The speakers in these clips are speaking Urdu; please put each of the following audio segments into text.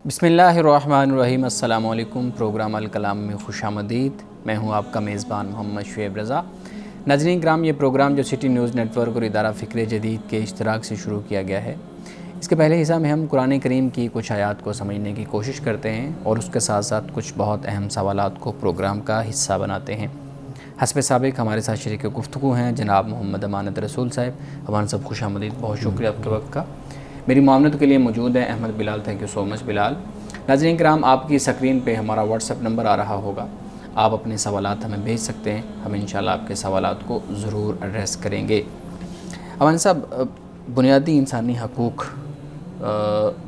بسم اللہ الرحمن الرحیم۔ السلام علیکم۔ پروگرام الکلام میں خوش آمدید۔ میں ہوں آپ کا میزبان محمد شعیب رضا۔ ناظرین کرام، یہ پروگرام جو سٹی نیوز نیٹ ورک اور ادارہ فکر جدید کے اشتراک سے شروع کیا گیا ہے، اس کے پہلے حصہ میں ہم قرآن کریم کی کچھ آیات کو سمجھنے کی کوشش کرتے ہیں اور اس کے ساتھ ساتھ کچھ بہت اہم سوالات کو پروگرام کا حصہ بناتے ہیں۔ حسب سابق ہمارے ساتھ شریک گفتگو ہیں جناب محمد امانت رسول صاحب۔ امان صاحب خوش آمدید، بہت شکریہ آپ کے وقت کا۔ میری معاونت کے لیے موجود ہے احمد بلال، تھینک یو سو مچ بلال۔ ناظرین کرام، آپ کی اسکرین پہ ہمارا واٹس ایپ نمبر آ رہا ہوگا، آپ اپنے سوالات ہمیں بھیج سکتے ہیں، ہم انشاءاللہ آپ کے سوالات کو ضرور ایڈریس کریں گے۔ امان صاحب، بنیادی انسانی حقوق،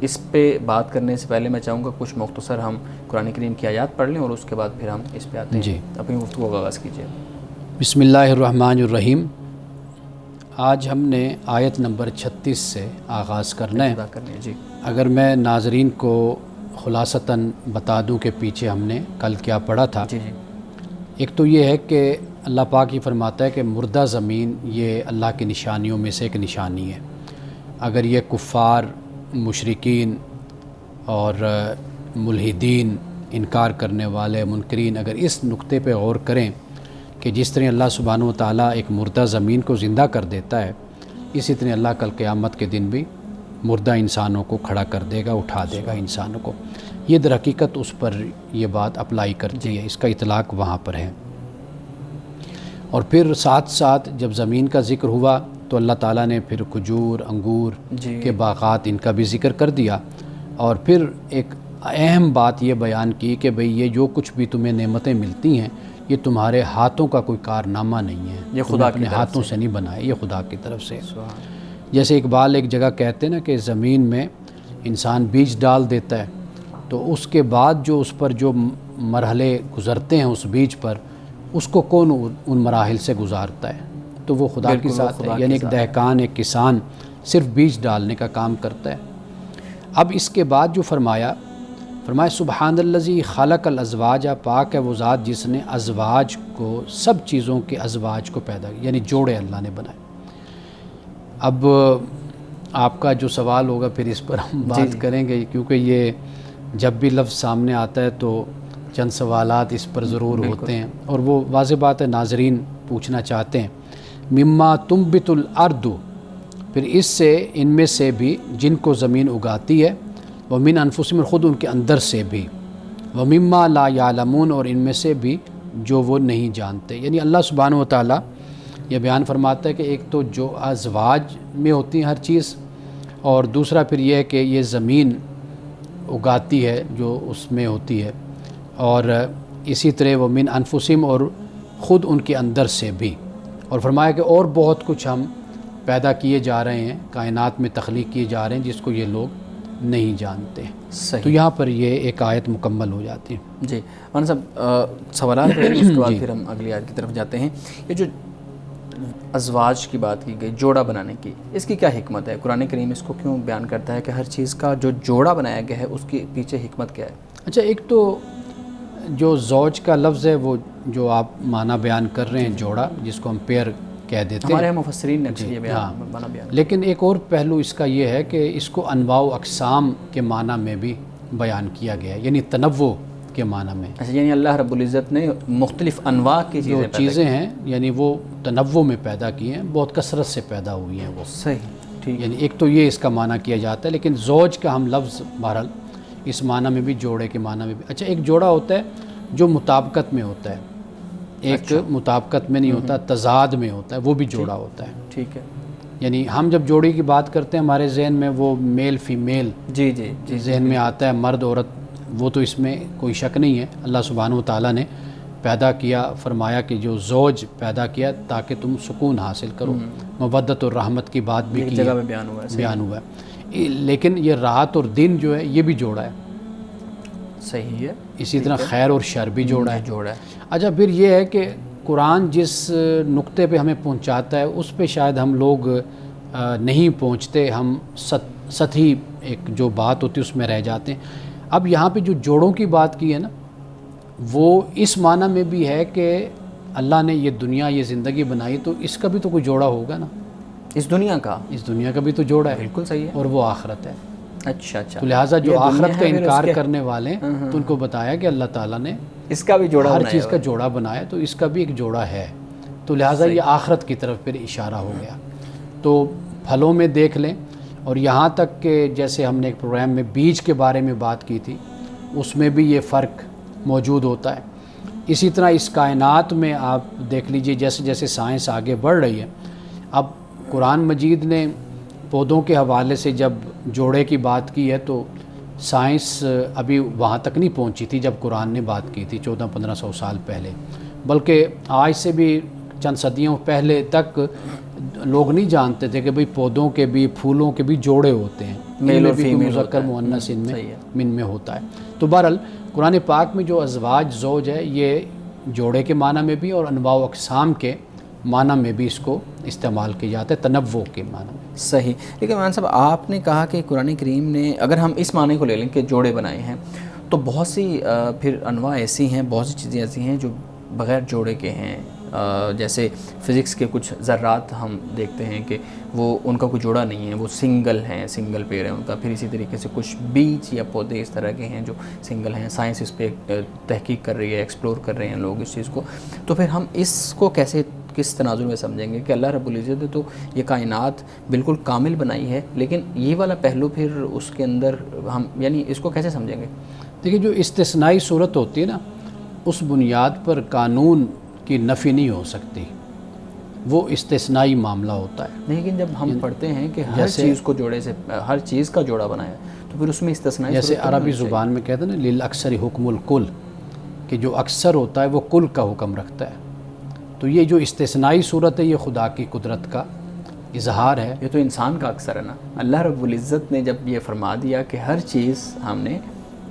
اس پہ بات کرنے سے پہلے میں چاہوں گا کچھ مختصر ہم قرآن کریم کی آیات پڑھ لیں اور اس کے بعد پھر ہم اس پہ آتے ہیں۔ اپنی گفتگو کا آغاز کیجیے۔ بسم اللہ الرحمن الرحیم۔ آج ہم نے آیت نمبر 36 سے آغاز کرنا ہے۔ جی، اگر میں ناظرین کو خلاصتاً بتا دوں کہ پیچھے ہم نے کل کیا پڑھا تھا۔ جی جی، ایک تو یہ ہے کہ اللہ پاک یہ فرماتا ہے کہ مردہ زمین یہ اللہ کی نشانیوں میں سے ایک نشانی ہے۔ اگر یہ کفار، مشرکین اور ملحدین، انکار کرنے والے منکرین اگر اس نقطے پہ غور کریں کہ جس طرح اللہ سبحانہ و تعالیٰ ایک مردہ زمین کو زندہ کر دیتا ہے، اسی طرح اللہ کل قیامت کے دن بھی مردہ انسانوں کو کھڑا کر دے گا، اٹھا دے گا انسانوں کو۔ یہ در حقیقت اس پر یہ بات اپلائی کرتی ہے، اس کا اطلاق وہاں پر ہے۔ اور پھر ساتھ ساتھ جب زمین کا ذکر ہوا تو اللہ تعالیٰ نے پھر کھجور، انگور کے باغات ان کا بھی ذکر کر دیا، اور پھر ایک اہم بات یہ بیان کی کہ بھئی یہ جو کچھ بھی تمہیں نعمتیں ملتی ہیں یہ تمہارے ہاتھوں کا کوئی کارنامہ نہیں ہے، یہ تم خدا اپنے کی طرف ہاتھوں سے سے نہیں بنائے، یہ خدا کی طرف سے۔ جیسے اقبال ایک جگہ کہتے ہیں نا کہ زمین میں انسان بیج ڈال دیتا ہے تو اس کے بعد جو اس پر جو مرحلے گزرتے ہیں اس بیج پر، اس کو کون ان مراحل سے گزارتا ہے؟ تو وہ خدا کے ساتھ ہے۔ یعنی ایک دہقان، ایک کسان صرف بیج ڈالنے کا کام کرتا ہے۔ اب اس کے بعد جو فرمایا سبحان الذی خلق الازواج، پاک ہے وہ ذات جس نے ازواج کو، سب چیزوں کے ازواج کو پیدا کیا، یعنی جوڑے اللہ نے بنائے۔ اب آپ کا جو سوال ہوگا پھر اس پر ہم بات کریں گے، کیونکہ یہ جب بھی لفظ سامنے آتا ہے تو چند سوالات اس پر ضرور ہوتے ہیں، اور وہ واضح بات ہے ناظرین پوچھنا چاہتے ہیں۔ مما تنبت الارض، پھر اس سے ان میں سے بھی جن کو زمین اگاتی ہے، ومن انفسہم، خود ان کے اندر سے بھی، ومما لا یعلمون، اور ان میں سے بھی جو وہ نہیں جانتے۔ یعنی اللہ سبحانہ و تعالیٰ یہ بیان فرماتا ہے کہ ایک تو جو ازواج میں ہوتی ہیں ہر چیز، اور دوسرا پھر یہ ہے کہ یہ زمین اگاتی ہے جو اس میں ہوتی ہے، اور اسی طرح وہ من انفسہم، اور خود ان کے اندر سے بھی، اور فرمایا کہ اور بہت کچھ ہم پیدا کیے جا رہے ہیں، کائنات میں تخلیق کیے جا رہے ہیں جس کو یہ لوگ نہیں جانتے۔ صحیح۔ تو یہاں پر یہ ایک آیت مکمل ہو جاتی ہے۔ جی مولانا صاحب، سوالات ہیں، اس کے بعد پھر ہم اگلی آیت کی طرف جاتے ہیں۔ یہ جو ازواج کی بات کی گئی، جوڑا بنانے کی، اس کی کیا حکمت ہے؟ قرآن کریم اس کو کیوں بیان کرتا ہے کہ ہر چیز کا جو جوڑا بنایا گیا ہے اس کے پیچھے حکمت کیا ہے؟ اچھا، ایک تو جو زوج کا لفظ ہے وہ جو آپ معنی بیان کر رہے ہیں جوڑا، جس کو ہم پیر کہہ دیتے ہیں، ہمارے مفسرین نے اکثر یہ بیان۔ لیکن ایک اور پہلو اس کا یہ ہے کہ اس کو انواع و اقسام کے معنی میں بھی بیان کیا گیا ہے، یعنی تنوع کے معنی میں۔ اچھا، یعنی اللہ رب العزت نے مختلف انواع کی جو چیزیں ہیں یعنی وہ تنوع میں پیدا کی ہیں، بہت کثرت سے پیدا ہوئی ہیں وہ۔ صحیح، ٹھیک۔ یعنی ایک تو یہ اس کا معنی کیا جاتا ہے، لیکن زوج کا ہم لفظ بہرحال اس معنی میں بھی، جوڑے کے معنی میں بھی۔ اچھا، ایک جوڑا ہوتا ہے جو مطابقت میں ہوتا ہے، ایک مطابقت میں نہیں ہوتا، تضاد میں ہوتا ہے، وہ بھی جوڑا ہوتا ہے۔ ٹھیک ہے۔ یعنی ہم جب جوڑی کی بات کرتے ہیں ہمارے ذہن میں وہ میل فیمیل جی جی جی ذہن میں آتا ہے، مرد عورت، وہ تو اس میں کوئی شک نہیں ہے۔ اللہ سبحانہ و تعالیٰ نے پیدا کیا، فرمایا کہ جو زوج پیدا کیا تاکہ تم سکون حاصل کرو، مودت اور رحمت کی بات بھی کی جگہ میں بیان ہوا ہے۔ لیکن یہ رات اور دن جو ہے یہ بھی جوڑا ہے، صحیح ہے۔ اسی طرح خیر اور شر بھی جوڑا ہے۔ جوڑا ہے۔ اچھا، پھر یہ ہے کہ قرآن جس نقطے پہ ہمیں پہنچاتا ہے اس پہ شاید ہم لوگ نہیں پہنچتے، ہم سطحی ایک جو بات ہوتی ہے اس میں رہ جاتے ہیں۔ اب یہاں پہ جو جوڑوں کی بات کی ہے نا، وہ اس معنی میں بھی ہے کہ اللہ نے یہ دنیا، یہ زندگی بنائی تو اس کا بھی تو کوئی جوڑا ہوگا نا۔ اس دنیا کا بھی تو جوڑا ہے، بالکل صحیح ہے، اور وہ آخرت ہے۔ اچھا تو لہٰذا جو آخرت کا انکار کرنے والے ہیں تو ان کو بتایا کہ اللہ تعالیٰ نے اس کا بھی جوڑا ہر چیز کا جوڑا بنایا، تو اس کا بھی ایک جوڑا ہے، تو لہٰذا یہ آخرت کی طرف پھر اشارہ ہو گیا۔ تو پھلوں میں دیکھ لیں، اور یہاں تک کہ جیسے ہم نے ایک پروگرام میں بیج کے بارے میں بات کی تھی، اس میں بھی یہ فرق موجود ہوتا ہے۔ اسی طرح اس کائنات میں آپ دیکھ لیجئے، جیسے جیسے سائنس آگے بڑھ رہی ہے، اب قرآن مجید نے پودوں کے حوالے سے جب جوڑے کی بات کی ہے تو سائنس ابھی وہاں تک نہیں پہنچی تھی جب قرآن نے بات کی تھی 1400-1500 سال پہلے، بلکہ آج سے بھی چند صدیوں پہلے تک لوگ نہیں جانتے تھے کہ بھئی پودوں کے بھی پھولوں کے بھی جوڑے ہوتے ہیں، میل اور فیمیل، مذکر مؤنث ان میں ہوتا ہے۔ تو بہرحال قرآن پاک میں جو ازواج زوج ہے، یہ جوڑے کے معنی میں بھی اور انواع و اقسام کے معنی میں بھی اس کو استعمال کیا جاتا ہے، تنوع کے معنی میں۔ صحیح۔ لیکن مولانا صاحب آپ نے کہا کہ قرآن کریم نے، اگر ہم اس معنی کو لے لیں کہ جوڑے بنائے ہیں، تو بہت سی پھر انواع ایسی ہیں، بہت سی چیزیں ایسی ہیں جو بغیر جوڑے کے ہیں، جیسے فزکس کے کچھ ذرات ہم دیکھتے ہیں کہ وہ ان کا کوئی جوڑا نہیں ہے، وہ سنگل ہیں، سنگل پیر ہیں ان کا۔ پھر اسی طریقے سے کچھ بیج یا پودے اس طرح کے ہیں جو سنگل ہیں، سائنس اس پہ تحقیق کر رہی ہے، ایکسپلور کر رہے ہیں لوگ اس چیز کو۔ تو پھر ہم اس کو کیسے، کس تناظر میں سمجھیں گے کہ اللہ رب العزت نے تو یہ کائنات بالکل کامل بنائی ہے، لیکن یہ والا پہلو پھر اس کے اندر ہم یعنی اس کو کیسے سمجھیں گے؟ دیکھیے، جو استثنائی صورت ہوتی ہے نا، اس بنیاد پر قانون کی نفی نہیں ہو سکتی، وہ استثنائی معاملہ ہوتا ہے۔ لیکن جب ہم پڑھتے ہیں کہ ہر چیز کو جوڑے سے، ہر چیز کا جوڑا بنایا، تو پھر اس میں استثنائی جیسے عربی زبان میں کہتے ہیں نا للأکثر حکم الکل، کہ جو اکثر ہوتا ہے وہ کل کا حکم رکھتا ہے۔ تو یہ جو استثنائی صورت ہے، یہ خدا کی قدرت کا اظہار ہے۔ یہ تو انسان کا اکثر ہے نا۔ اللہ رب العزت نے جب یہ فرما دیا کہ ہر چیز ہم نے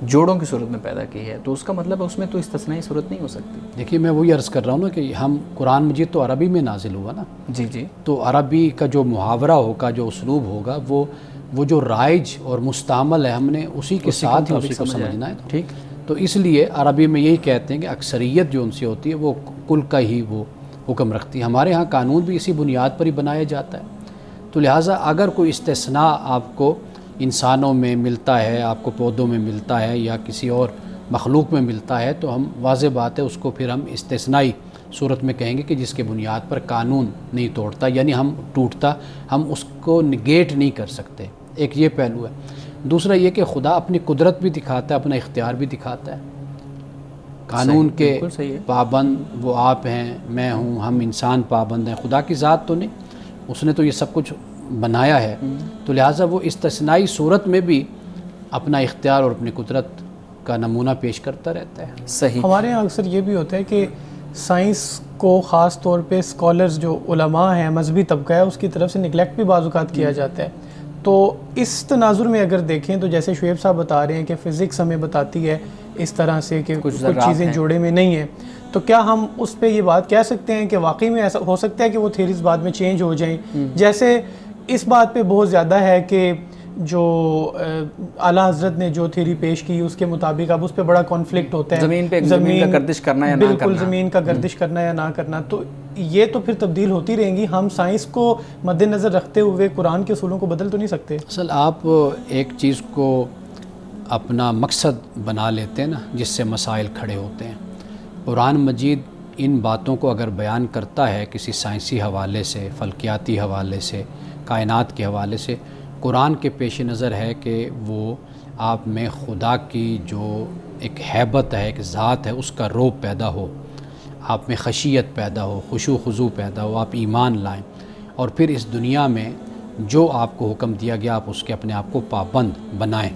جوڑوں کی صورت میں پیدا کی ہے، تو اس کا مطلب اس میں تو استثنائی صورت نہیں ہو سکتی۔ دیکھیے، میں وہی عرض کر رہا ہوں نا کہ ہم قرآن مجید تو عربی میں نازل ہوا نا، جی جی، تو عربی کا جو محاورہ ہوگا، جو اسلوب ہوگا، وہ جو رائج اور مستعمل ہے، ہم نے اسی کے ساتھ ہی اسی کو سمجھنا ہے۔ ٹھیک۔ تو اس لیے عربی میں یہی کہتے ہیں کہ اکثریت جو ان سے ہوتی ہے وہ کل کا ہی وہ حکم رکھتی ہے۔ ہمارے ہاں قانون بھی اسی بنیاد پر ہی بنایا جاتا ہے۔ تو لہٰذا اگر کوئی استثناء آپ کو انسانوں میں ملتا ہے، آپ کو پودوں میں ملتا ہے، یا کسی اور مخلوق میں ملتا ہے، تو ہم واضح بات ہے اس کو پھر ہم استثنائی صورت میں کہیں گے کہ جس کے بنیاد پر قانون نہیں توڑتا، یعنی ہم اس کو نگیٹ نہیں کر سکتے۔ ایک یہ پہلو ہے۔ دوسرا یہ کہ خدا اپنی قدرت بھی دکھاتا ہے، اپنا اختیار بھی دکھاتا ہے۔ قانون کے پابند وہ آپ ہیں، میں ہوں، ہم انسان پابند ہیں، خدا کی ذات تو نہیں، اس نے تو یہ سب کچھ بنایا ہے۔ تو لہٰذا وہ استثنائی صورت میں بھی اپنا اختیار اور اپنی قدرت کا نمونہ پیش کرتا رہتا ہے۔ صحیح۔ ہمارے یہاں اکثر یہ بھی ہوتا ہے کہ سائنس کو خاص طور پہ اسکالرز جو علماء ہیں، مذہبی طبقہ ہے، اس کی طرف سے نگلیکٹ بھی بعض اوقات کیا جاتا ہے۔ تو اس تناظر میں اگر دیکھیں تو جیسے شعیب صاحب بتا رہے ہیں کہ فزکس ہمیں بتاتی ہے اس طرح سے کہ کچھ چیزیں جوڑے میں نہیں ہیں، تو کیا ہم اس پہ یہ بات کہہ سکتے ہیں کہ واقعی میں ایسا ہو سکتا ہے کہ وہ تھیریز بعد میں چینج ہو جائیں؟ جیسے اس بات پہ بہت زیادہ ہے کہ جو اعلیٰ حضرت نے جو تھیری پیش کی اس کے مطابق اب اس پہ بڑا کانفلکٹ ہوتا ہے، زمین کا گردش کرنا یا نہ کرنا، بالکل زمین کا گردش کرنا یا نہ کرنا۔ تو یہ تو پھر تبدیل ہوتی رہیں گی، ہم سائنس کو مد نظر رکھتے ہوئے قرآن کے اصولوں کو بدل تو نہیں سکتے۔ اصل آپ ایک چیز کو اپنا مقصد بنا لیتے ہیں نا، جس سے مسائل کھڑے ہوتے ہیں۔ قرآن مجید ان باتوں کو اگر بیان کرتا ہے کسی سائنسی حوالے سے، فلکیاتی حوالے سے، کائنات کے حوالے سے، قرآن کے پیش نظر ہے کہ وہ آپ میں خدا کی جو ایک ہیبت ہے، ایک ذات ہے، اس کا روب پیدا ہو، آپ میں خشیت پیدا ہو، خشوع خضوع پیدا ہو، آپ ایمان لائیں، اور پھر اس دنیا میں جو آپ کو حکم دیا گیا آپ اس کے اپنے آپ کو پابند بنائیں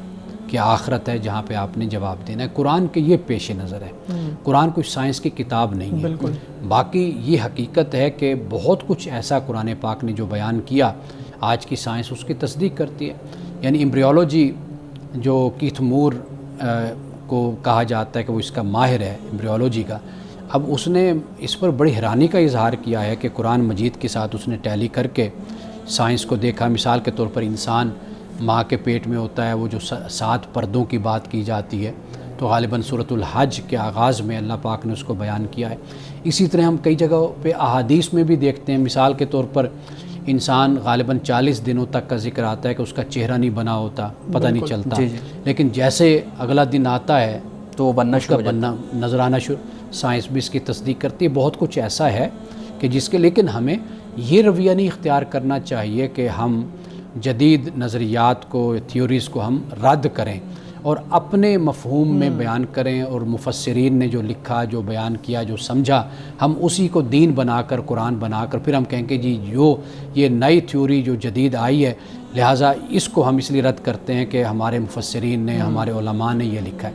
کہ آخرت ہے جہاں پہ آپ نے جواب دینا ہے۔ قرآن کے یہ پیش نظر ہے۔ قرآن کوئی سائنس کی کتاب نہیں ہے۔ بالکل۔ باقی یہ حقیقت ہے کہ بہت کچھ ایسا قرآن پاک نے جو بیان کیا، آج کی سائنس اس کی تصدیق کرتی ہے۔ یعنی ایمبریولوجی جو کیتھ مور کو کہا جاتا ہے کہ وہ اس کا ماہر ہے ایمبریولوجی کا، اب اس نے اس پر بڑی حیرانی کا اظہار کیا ہے کہ قرآن مجید کے ساتھ اس نے ٹیلی کر کے سائنس کو دیکھا۔ مثال کے طور پر انسان ماں کے پیٹ میں ہوتا ہے، وہ جو 7 پردوں کی بات کی جاتی ہے، تو غالباً سورۃ الحج کے آغاز میں اللہ پاک نے اس کو بیان کیا ہے۔ اسی طرح ہم کئی جگہوں پہ احادیث میں بھی دیکھتے ہیں، مثال کے طور پر انسان غالباً 40 دنوں تک کا ذکر آتا ہے کہ اس کا چہرہ نہیں بنا ہوتا، پتہ نہیں چلتا، لیکن جیسے اگلا دن آتا ہے تو وہ بننا شروع بننا نظر آنا سائنس بھی اس کی تصدیق کرتی ہے. بہت کچھ ایسا ہے کہ جس کے لیکن ہمیں یہ رویہ نہیں اختیار کرنا چاہیے کہ ہم جدید نظریات کو، تھیوریز کو ہم رد کریں اور اپنے مفہوم میں بیان کریں، اور مفسرین نے جو لکھا، جو بیان کیا، جو سمجھا، ہم اسی کو دین بنا کر، قرآن بنا کر پھر ہم کہیں کہ جی جو یہ نئی تھیوری جو جدید آئی ہے لہٰذا اس کو ہم اس لیے رد کرتے ہیں کہ ہمارے مفسرین نے، ہمارے علماء نے یہ لکھا ہے.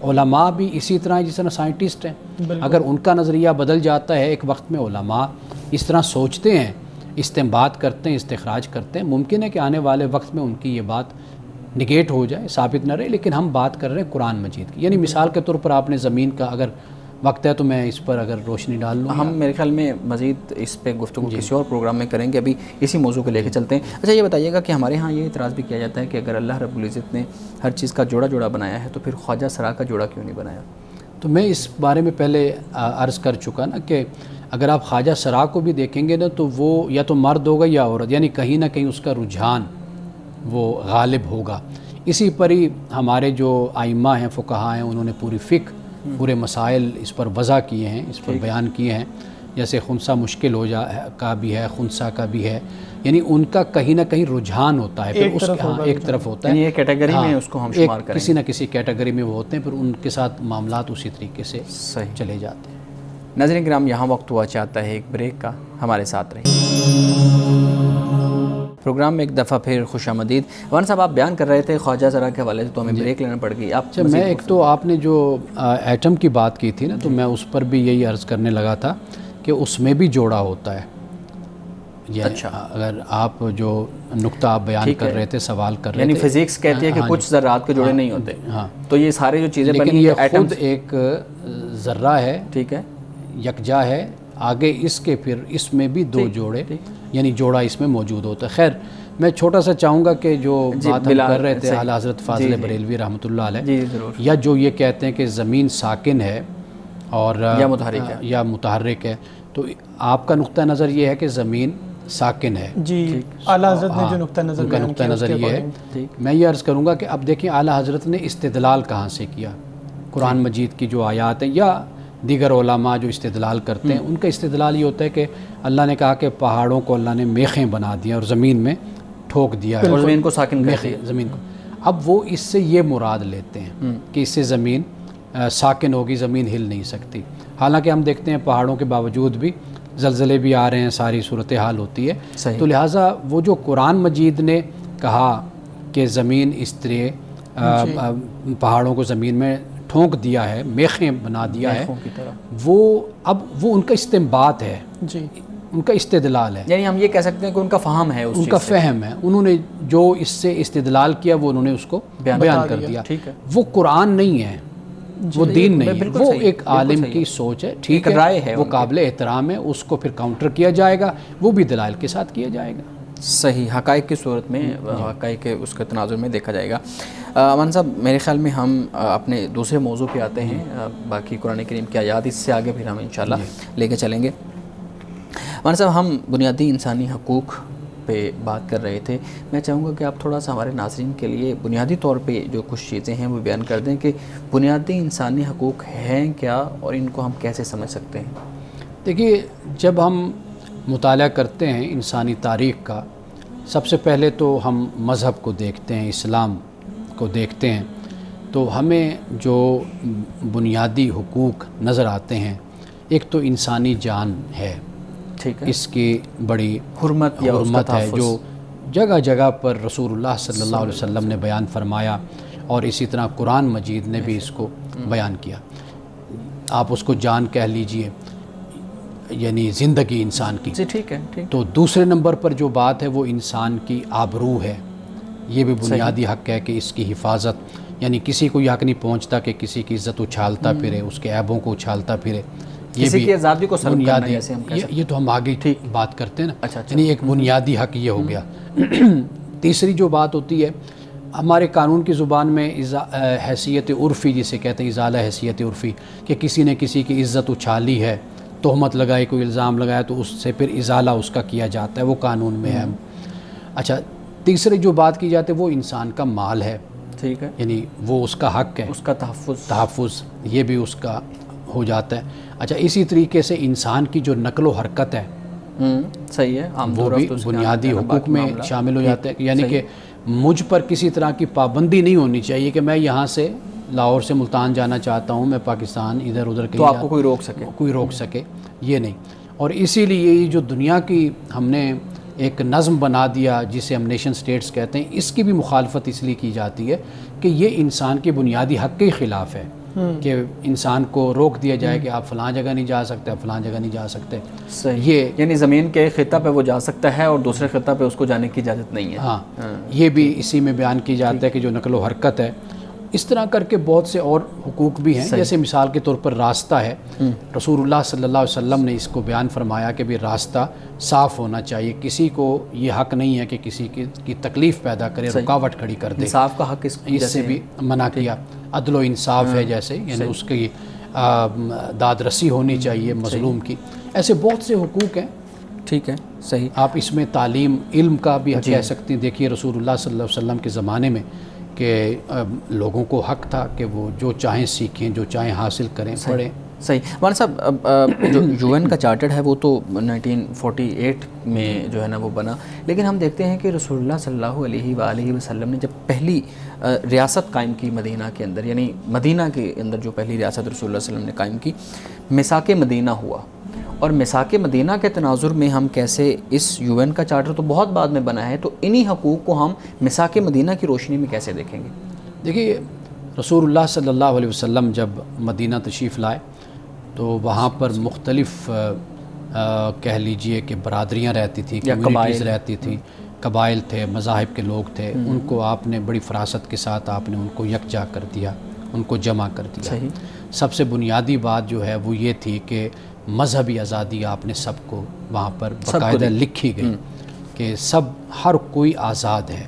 علماء بھی اسی طرح ہیں جس طرح سائنٹسٹ ہیں. اگر ان کا نظریہ بدل جاتا ہے ایک وقت میں، علماء اس طرح سوچتے ہیں، استنباط کرتے ہیں، استخراج کرتے ہیں، ممکن ہے کہ آنے والے وقت میں ان کی یہ بات نگیٹ ہو جائے، ثابت نہ رہے، لیکن ہم بات کر رہے ہیں قرآن مجید کی. یعنی مثال کے طور پر آپ نے زمین کا، اگر وقت ہے تو میں اس پر اگر روشنی ڈال لوں. ہم میرے خیال میں مزید اس پہ گفتگو کسی اور پروگرام میں کریں گے، ابھی اسی موضوع کو لے کے چلتے ہیں. اچھا یہ بتائیے گا کہ ہمارے ہاں یہ اعتراض بھی کیا جاتا ہے کہ اگر اللہ رب العزت نے ہر چیز کا جوڑا جوڑا بنایا ہے تو پھر خواجہ سرا کا جوڑا کیوں نہیں بنایا؟ تو میں اس بارے میں پہلے عرض کر چکا نا کہ اگر آپ خواجہ سرا کو بھی دیکھیں گے نا تو وہ یا تو مرد ہوگا یا عورت، یعنی کہیں نہ کہیں اس کا رجحان وہ غالب ہوگا. اسی پر ہی ہمارے جو ائمہ ہیں، فقہاء ہیں، انہوں نے پوری فقہ، پورے مسائل اس پر وضع کیے ہیں، اس پر بیان کیے ہیں. جیسے خنثی مشکل کا بھی ہے، خنثی کا بھی ہے، یعنی ان کا کہیں نہ کہیں رجحان ہوتا ہے، پھر اس ایک طرف ہوتا ہے، یعنی ایک کیٹیگری میں اس کو ہم شمار کریں، کسی نہ کسی کیٹیگری میں وہ ہوتے ہیں، پھر ان کے ساتھ معاملات اسی طریقے سے چلے جاتے ہیں. ناظرین کرام، یہاں وقت ہوا چاہتا ہے ایک بریک کا، ہمارے ساتھ رہیں. پروگرام میں ایک دفعہ پھر خوش آمدید. وان صاحب آپ بیان کر رہے تھے خواجہ سرا کے حوالے سے، تو ہمیں بریک لینا پڑ گئی. آپ میں ایک تو آپ نے جو ایٹم کی بات کی تھی نا، تو میں اس پر بھی یہی عرض کرنے لگا تھا کہ اس میں بھی جوڑا ہوتا ہے. اچھا، اگر آپ جو نقطہ آپ بیان کر رہے تھے، سوال کر رہے تھے، یعنی فزکس کہتی ہے کہ کچھ ذرات کے جوڑے نہیں ہوتے، تو یہ سارے جو چیزیں لیکن بنی یہ خود ایک ذرہ ہے، ٹھیک ہے، یکجا ہے، آگے اس کے پھر اس میں بھی دو جوڑے، یعنی جوڑا اس میں موجود ہوتا ہے. خیر میں چھوٹا سا چاہوں گا کہ جو بات ہم کر رہے تھے اعلیٰ حضرت فاضل بریلوی رحمۃ اللہ علیہ، یا جو یہ کہتے ہیں کہ زمین ساکن ہے اور یا متحرک ہے، تو آپ کا نقطہ نظر یہ ہے کہ زمین ساکن ہے. جی اعلیٰ حضرت نے جو نقطہ نظر ان کا نقطہ نظر یہ ہے. میں یہ عرض کروں گا کہ اب دیکھیں اعلیٰ حضرت نے استدلال کہاں سے کیا. قرآن مجید کی جو آیات ہیں یا دیگر علماء جو استدلال کرتے ہیں، ان کا استدلال یہ ہوتا ہے کہ اللہ نے کہا کہ پہاڑوں کو اللہ نے میخیں بنا دیا اور زمین میں ٹھوک دیا ہے، اور زمین کو ساکن کر دیا زمین کو. اب وہ اس سے یہ مراد لیتے ہیں کہ اس سے زمین ساکن ہوگی، زمین ہل نہیں سکتی. حالانکہ ہم دیکھتے ہیں پہاڑوں کے باوجود بھی زلزلے بھی آ رہے ہیں، ساری صورتحال ہوتی ہے. تو لہٰذا وہ جو قرآن مجید نے کہا کہ زمین اس طرح پہاڑوں کو زمین میں ٹھونک دیا ہے، میخیں بنا دیا ہے، وہ اب وہ ان کا استنباط ہے، ان کا استدلال ہے. یعنی ہم یہ کہہ سکتے ہیں کہ ان کا فہم ہے، ان کا فہم ہے، انہوں نے جو اس سے استدلال کیا وہ انہوں نے اس کو بیان کر دیا. وہ قرآن نہیں ہے، وہ دین نہیں ہے، وہ ایک عالم کی سوچ ہے، ٹھیک ہے، وہ قابل احترام ہے، اس کو پھر کاؤنٹر کیا جائے گا، وہ بھی دلائل کے ساتھ کیا جائے گا. صحیح، حقائق کی صورت میں، حقائق کے اس کے تناظر میں دیکھا جائے گا. امان صاحب میرے خیال میں ہم اپنے دوسرے موضوع پہ آتے ہیں، باقی قرآن کریم کی آیات اس سے آگے پھر ہم انشاءاللہ لے کے چلیں گے. امان صاحب ہم بنیادی انسانی حقوق پہ بات کر رہے تھے. میں چاہوں گا کہ آپ تھوڑا سا ہمارے ناظرین کے لیے بنیادی طور پہ جو کچھ چیزیں ہیں وہ بیان کر دیں کہ بنیادی انسانی حقوق ہیں کیا اور ان کو ہم کیسے سمجھ سکتے ہیں. دیکھیے، جب ہم مطالعہ کرتے ہیں انسانی تاریخ کا، سب سے پہلے تو ہم مذہب کو دیکھتے ہیں، اسلام کو دیکھتے ہیں، تو ہمیں جو بنیادی حقوق نظر آتے ہیں، ایک تو انسانی جان ہے، ٹھیک ہے، اس کی بڑی حرمت ہے جو جگہ جگہ پر رسول اللہ صلی اللہ علیہ وسلم نے بیان فرمایا، اور اسی طرح قرآن مجید نے بھی اس کو بیان کیا. آپ اس کو جان کہہ لیجئے، یعنی زندگی انسان کی. ٹھیک ہے. تو دوسرے نمبر پر جو بات ہے وہ انسان کی آبرو ہے. یہ بھی بنیادی حق ہے کہ اس کی حفاظت، یعنی کسی کو یہ حق نہیں پہنچتا کہ کسی کی عزت اچھالتا پھرے، اس کے عیبوں کو اچھالتا پھرے. کسی کی آزادی کو سلب کرنا، جیسے ہم کہہ سکتے ہیں. یہ تو ہم آگے بات کرتے ہیں نا، یعنی ایک بنیادی حق یہ ہو گیا. تیسری جو بات ہوتی ہے ہمارے قانون کی زبان میں حیثیت عرفی جسے کہتے ہیں، ازالہ حیثیت عرفی، کہ کسی نے کسی کی عزت اچھالی ہے تہمت لگائی، کوئی الزام لگایا تو اس سے پھر ازالہ اس کا کیا جاتا ہے، وہ قانون میں ہے۔ اچھا، تیسری جو بات کی جاتی ہے وہ انسان کا مال ہے، ٹھیک ہے، یعنی وہ اس کا حق ہے، اس کا تحفظ یہ بھی اس کا ہو جاتا ہے۔ اچھا، اسی طریقے سے انسان کی جو نقل و حرکت ہے صحیح ہے، وہ بھی بنیادی حقوق میں شامل ہو جاتے ہیں، یعنی کہ مجھ پر کسی طرح کی پابندی نہیں ہونی چاہیے کہ میں یہاں سے لاہور سے ملتان جانا چاہتا ہوں، میں پاکستان ادھر ادھر تو آپ کو کوئی روک سکے، یہ نہیں۔ اور اسی لیے یہ جو دنیا کی ہم نے ایک نظم بنا دیا جسے ہم نیشن سٹیٹس کہتے ہیں، اس کی بھی مخالفت اس لیے کی جاتی ہے کہ یہ انسان کے بنیادی حق کے خلاف ہے کہ انسان کو روک دیا جائے کہ آپ فلاں جگہ نہیں جا سکتے، آپ فلاں جگہ نہیں جا سکتے۔ صحیح، یہ یعنی زمین کے خطہ پہ وہ جا سکتا ہے اور دوسرے خطہ پہ اس کو جانے کی اجازت نہیں ہے۔ ہاں، یہ بھی اسی میں بیان کی جاتا ہے کہ جو نقل و حرکت ہے، اس طرح کر کے بہت سے اور حقوق بھی ہیں، جیسے مثال کے طور پر راستہ ہے، رسول اللہ صلی اللہ علیہ وسلم نے اس کو بیان فرمایا کہ بھی راستہ صاف ہونا چاہیے، کسی کو یہ حق نہیں ہے کہ کسی کی تکلیف پیدا کرے، رکاوٹ کھڑی کر دے، انصاف کا حق اس سے بھی منع کیا۔ عدل و انصاف ہے جیسے، یعنی اس کی داد رسی ہونی چاہیے مظلوم کی، ایسے بہت سے حقوق ہیں۔ ٹھیک ہے، صحیح۔ آپ اس میں تعلیم، علم کا بھی کہہ سکتے ہیں۔ دیکھیے رسول اللہ صلی اللہ علیہ وسلم کے زمانے میں کہ لوگوں کو حق تھا کہ وہ جو چاہیں سیکھیں، جو چاہیں حاصل کریں، پڑھیں۔ صحیح۔ مولانا صاحب، جو یو این کا چارٹر ہے وہ تو 1948 میں جو ہے نا وہ بنا، لیکن ہم دیکھتے ہیں کہ رسول اللہ صلی اللہ علیہ وآلہ وسلم نے جب پہلی ریاست قائم کی مدینہ کے اندر، یعنی مدینہ کے اندر جو پہلی ریاست رسول اللہ صلی اللہ علیہ وسلم نے قائم کی، میثاق مدینہ ہوا، اور میثاق مدینہ کے تناظر میں ہم کیسے اس یو این کا چارٹر تو بہت بعد میں بنا ہے، تو انہی حقوق کو ہم میثاق مدینہ کی روشنی میں کیسے دیکھیں گے؟ دیکھیے رسول اللہ صلی اللہ علیہ وسلم جب مدینہ تشریف لائے تو وہاں پر مختلف کہہ لیجئے کہ برادریاں رہتی تھیں، کمیونٹیز رہتی تھیں، قبائل تھے، مذاہب کے لوگ تھے، ان کو آپ نے بڑی فراست کے ساتھ آپ نے ان کو یکجا کر دیا، ان کو جمع کر دیا۔ سب سے بنیادی بات جو ہے وہ یہ تھی کہ مذہبی آزادی آپ نے سب کو وہاں پر باقاعدہ لکھی گئی کہ سب، ہر کوئی آزاد ہے۔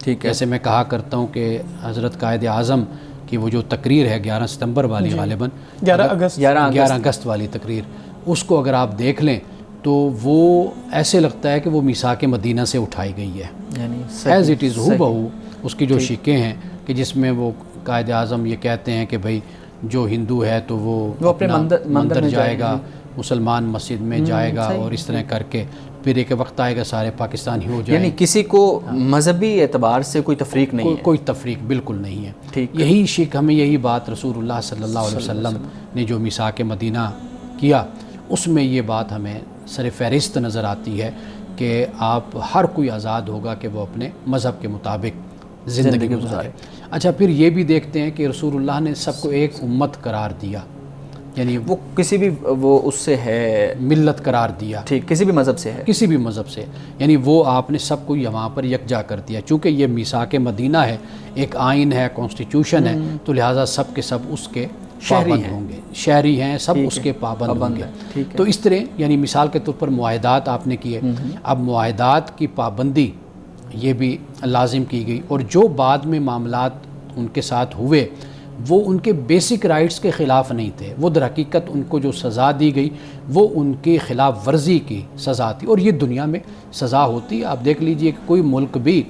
ٹھیک ہے، جیسے میں کہا کرتا ہوں کہ حضرت قائد اعظم کی وہ جو تقریر ہے 11 ستمبر والی، غالباً 11 اگست والی تقریر، اس کو اگر آپ دیکھ لیں تو وہ ایسے لگتا ہے کہ وہ میثاق مدینہ سے اٹھائی گئی ہے، یعنی ایز اٹ از، ہو بہو اس کی جو شقیں ہیں، کہ جس میں وہ قائد اعظم یہ کہتے ہیں کہ بھائی جو ہندو ہے تو وہ اپنے مندر جائے گا، مسلمان مسجد میں جائے گا، اور اس طرح کر کے پھر ایک وقت آئے گا سارے پاکستانی ہو جائیں، یعنی کسی کو مذہبی اعتبار سے کوئی تفریق نہیں ہے، کوئی تفریق بالکل نہیں ہے۔ یہی شک ہمیں، یہی بات رسول اللہ صلی اللہ علیہ وسلم نے جو میثاق مدینہ کیا، اس میں یہ بات ہمیں سر فہرست نظر آتی ہے کہ آپ ہر کوئی آزاد ہوگا کہ وہ اپنے مذہب کے مطابق زندگی گزارے۔ اچھا، پھر یہ بھی دیکھتے ہیں کہ رسول اللہ نے سب کو ایک امت قرار دیا، یعنی وہ کسی بھی وہ اس سے ہے ملت قرار دیا، ٹھیک، کسی بھی مذہب سے ہے، کسی بھی مذہب سے، یعنی وہ آپ نے سب کو یہاں پر یکجا کر دیا۔ چونکہ یہ میثاق مدینہ ہے، ایک آئین ہے، کانسٹیٹیوشن ہے، تو لہٰذا سب کے سب اس کے پابند ہوں گے، شہری ہیں سب اس کے پابند ہوں گے۔ تو اس طرح یعنی مثال کے طور پر معاہدات آپ نے کیے، اب معاہدات کی پابندی یہ بھی لازم کی گئی، اور جو بعد میں معاملات ان کے ساتھ ہوئے وہ ان کے بیسک رائٹس کے خلاف نہیں تھے، وہ در حقیقت ان کو جو سزا دی گئی وہ ان کی خلاف ورزی کی سزا تھی، اور یہ دنیا میں سزا ہوتی ہے۔ آپ دیکھ لیجئے کہ کوئی ملک بھی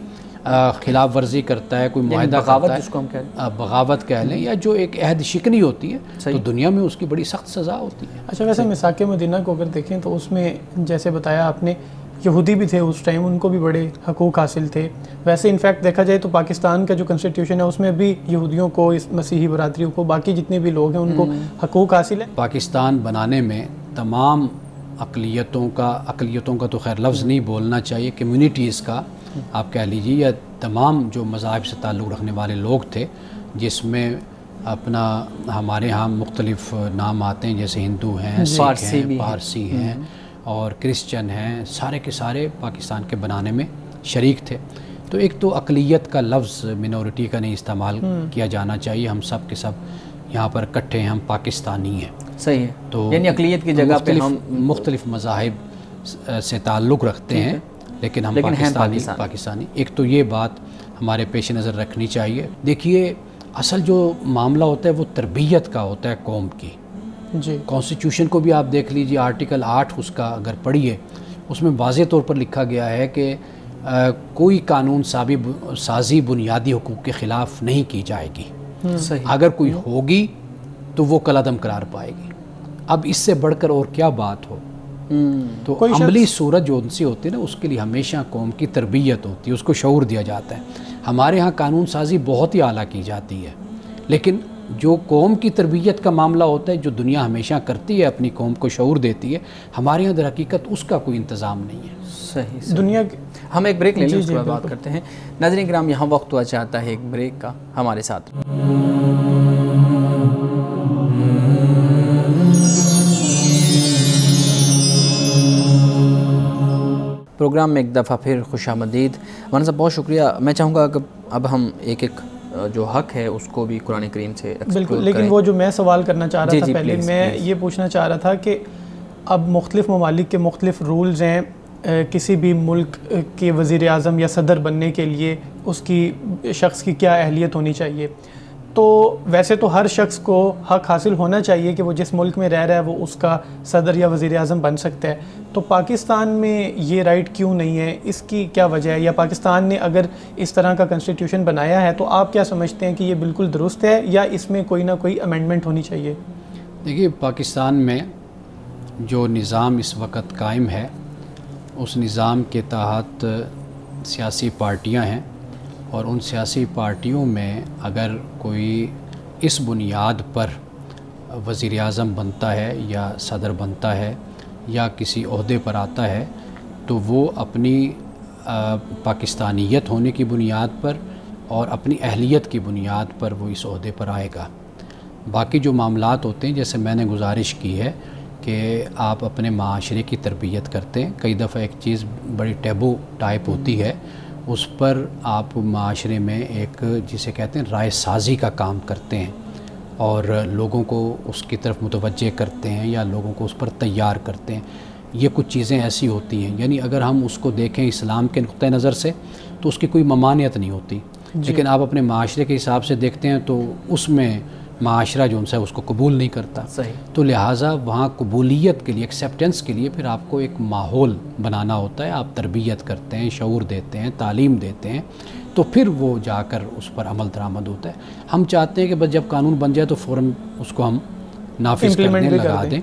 خلاف ورزی کرتا ہے، کوئی معاہدہ کرتا ہے، جس کو ہم کہتے ہیں بغاوت کہہ لیں، یا جو ایک عہد شکنی ہوتی ہے، تو دنیا میں اس کی بڑی سخت سزا ہوتی ہے۔ اچھا، ویسے میثاق مدینہ کو اگر دیکھیں تو اس میں جیسے بتایا آپ نے، یہودی بھی تھے اس ٹائم، ان کو بھی بڑے حقوق حاصل تھے۔ ویسے انفیکٹ دیکھا جائے تو پاکستان کا جو کنسٹیٹیوشن ہے اس میں بھی یہودیوں کو، اس مسیحی برادریوں کو، باقی جتنے بھی لوگ ہیں ان کو حقوق حاصل ہے۔ پاکستان بنانے میں تمام اقلیتوں کا تو خیر لفظ نہیں بولنا چاہیے، کمیونٹیز کا آپ کہہ لیجیے، یا تمام جو مذاہب سے تعلق رکھنے والے لوگ تھے، جس میں اپنا ہمارے ہاں مختلف نام آتے ہیں، جیسے ہندو ہیں، سکھ ہیں، پارسی ہیں اور کرسچن ہیں، سارے کے سارے پاکستان کے بنانے میں شریک تھے۔ تو ایک تو اقلیت کا لفظ مینورٹی کا نہیں استعمال کیا جانا چاہیے، ہم سب کے سب یہاں پر اکٹھے ہیں، ہم پاکستانی ہیں۔ صحیح ہے، تو یعنی اقلیت کی جگہ پہ ہم مختلف مذاہب سے تعلق رکھتے ہیں، لیکن ہم پاکستانی۔ ایک تو یہ بات ہمارے پیش نظر رکھنی چاہیے۔ دیکھیے، اصل جو معاملہ ہوتا ہے وہ تربیت کا ہوتا ہے قوم کی، جی کانسٹیٹیوشن کو بھی آپ دیکھ لیجیے، آرٹیکل 8 اس کا اگر پڑھیے، اس میں واضح طور پر لکھا گیا ہے کہ کوئی قانون سازی بنیادی حقوق کے خلاف نہیں کی جائے گی، صحیح، اگر کوئی ہوگی تو وہ کالعدم قرار پائے گی۔ اب اس سے بڑھ کر اور کیا بات ہو؟ تو کوئی عملی صورت جو ان سے ہوتی ہے نا، اس کے لیے ہمیشہ قوم کی تربیت ہوتی ہے، اس کو شعور دیا جاتا ہے۔ ہمارے ہاں قانون سازی بہت ہی اعلیٰ کی جاتی ہے، لیکن جو قوم کی تربیت کا معاملہ ہوتا ہے، جو دنیا ہمیشہ کرتی ہے، اپنی قوم کو شعور دیتی ہے، ہمارے ہاں در حقیقت اس کا کوئی انتظام نہیں ہے۔ صحیح۔ دنیا ہم ایک بریک لے لیں، اس کے بعد بالکل بات کرتے ہیں۔ ناظرین کرام، یہاں وقت ہوا چاہتا ہے ایک بریک کا، ہمارے ساتھ پروگرام میں ایک دفعہ پھر خوش آمدید۔ مولانا صاحب بہت شکریہ۔ میں چاہوں گا کہ اب ہم ایک جو حق ہے اس کو بھی قرآن کریم سے بالکل، لیکن وہ جو میں سوال کرنا چاہ رہا تھا پہلے، میں یہ پوچھنا چاہ رہا تھا کہ اب مختلف ممالک کے مختلف رولز ہیں، کسی بھی ملک کے وزیر اعظم یا صدر بننے کے لیے اس کی شخص کی کیا اہلیت ہونی چاہیے۔ تو ویسے تو ہر شخص کو حق حاصل ہونا چاہیے کہ وہ جس ملک میں رہ رہا ہے وہ اس کا صدر یا وزیر اعظم بن سکتا ہے، تو پاکستان میں یہ رائٹ کیوں نہیں ہے؟ اس کی کیا وجہ ہے؟ یا پاکستان نے اگر اس طرح کا کنسٹیٹیوشن بنایا ہے تو آپ کیا سمجھتے ہیں کہ یہ بالکل درست ہے یا اس میں کوئی نہ کوئی امینڈمنٹ ہونی چاہیے؟ دیکھیے، پاکستان میں جو نظام اس وقت قائم ہے، اس نظام کے تحت سیاسی پارٹیاں ہیں، اور ان سیاسی پارٹیوں میں اگر کوئی اس بنیاد پر وزیر اعظم بنتا ہے یا صدر بنتا ہے یا کسی عہدے پر آتا ہے، تو وہ اپنی پاکستانیت ہونے کی بنیاد پر اور اپنی اہلیت کی بنیاد پر وہ اس عہدے پر آئے گا۔ باقی جو معاملات ہوتے ہیں، جیسے میں نے گزارش کی ہے کہ آپ اپنے معاشرے کی تربیت کرتے ہیں، کئی دفعہ ایک چیز بڑی ٹیبو ٹائپ ہوتی ہے، اس پر آپ معاشرے میں ایک جسے کہتے ہیں رائے سازی کا کام کرتے ہیں اور لوگوں کو اس کی طرف متوجہ کرتے ہیں یا لوگوں کو اس پر تیار کرتے ہیں۔ یہ کچھ چیزیں ایسی ہوتی ہیں، یعنی اگر ہم اس کو دیکھیں اسلام کے نقطہ نظر سے تو اس کی کوئی ممانعت نہیں ہوتی، لیکن آپ اپنے معاشرے کے حساب سے دیکھتے ہیں تو اس میں معاشرہ جو ان سے اس کو قبول نہیں کرتا۔ صحیح۔ تو لہٰذا وہاں قبولیت کے لیے، ایکسیپٹنس کے لیے پھر آپ کو ایک ماحول بنانا ہوتا ہے، آپ تربیت کرتے ہیں، شعور دیتے ہیں، تعلیم دیتے ہیں، تو پھر وہ جا کر اس پر عمل درآمد ہوتا ہے۔ ہم چاہتے ہیں کہ بس جب قانون بن جائے تو فوراً اس کو ہم نافذ کرنے لگا دیں۔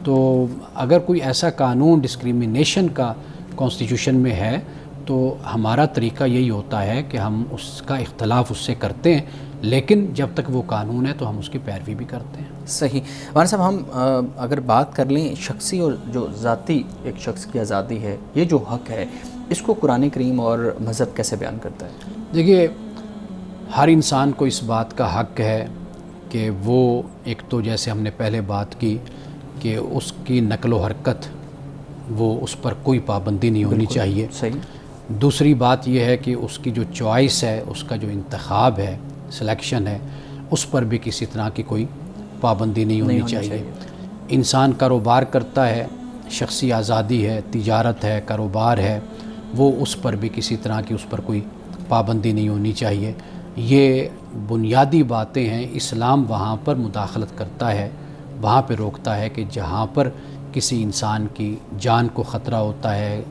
تو اگر کوئی ایسا قانون ڈسکریمنیشن کا کانسٹیٹیوشن میں ہے تو ہمارا طریقہ یہی ہوتا ہے کہ ہم اس کا اختلاف اس سے کرتے ہیں، لیکن جب تک وہ قانون ہے تو ہم اس کی پیروی بھی کرتے ہیں۔ صحیح۔ مولانا صاحب، ہم اگر بات کر لیں شخصی اور جو ذاتی ایک شخص کی آزادی ہے، یہ جو حق ہے، اس کو قرآن کریم اور مذہب کیسے بیان کرتا ہے؟ دیکھیے، ہر انسان کو اس بات کا حق ہے کہ وہ ایک تو جیسے ہم نے پہلے بات کی کہ اس کی نقل و حرکت وہ اس پر کوئی پابندی نہیں ہونی چاہیے۔ صحیح۔ دوسری بات یہ ہے کہ اس کی جو چوائس ہے، اس کا جو انتخاب ہے، سلیکشن ہے، اس پر بھی کسی طرح کی کوئی پابندی نہیں ہونی چاہیے۔ انسان کاروبار کرتا ہے، شخصی آزادی ہے، تجارت ہے، کاروبار ہے، وہ اس پر بھی کسی طرح کی اس پر کوئی پابندی نہیں ہونی چاہیے۔ یہ بنیادی باتیں ہیں۔ اسلام وہاں پر مداخلت کرتا ہے، وہاں پہ روکتا ہے کہ جہاں پر کسی انسان کی جان کو خطرہ ہوتا ہے،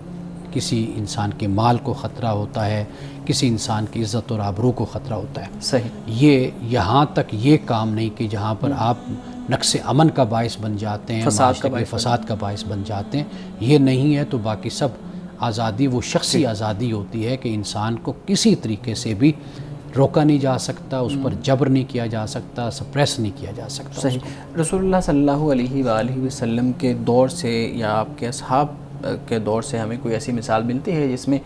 کسی انسان کے مال کو خطرہ ہوتا ہے، کسی انسان کی عزت اور آبرو کو خطرہ ہوتا ہے۔ صحیح۔ یہ یہاں تک یہ کام نہیں کہ جہاں پر آپ نقص امن کا باعث بن جاتے ہیں، فساد کا باعث بن جاتے ہیں، یہ نہیں ہے۔ تو باقی سب آزادی وہ شخصی آزادی ہوتی ہے کہ انسان کو کسی طریقے سے بھی روکا نہیں جا سکتا، اس پر جبر نہیں کیا جا سکتا، سپریس نہیں کیا جا سکتا۔ صحیح۔ رسول اللہ صلی اللہ علیہ وآلہ وسلم کے دور سے یا آپ کے اصحاب کے دور سے ہمیں کوئی ایسی مثال ملتی ہے جس میں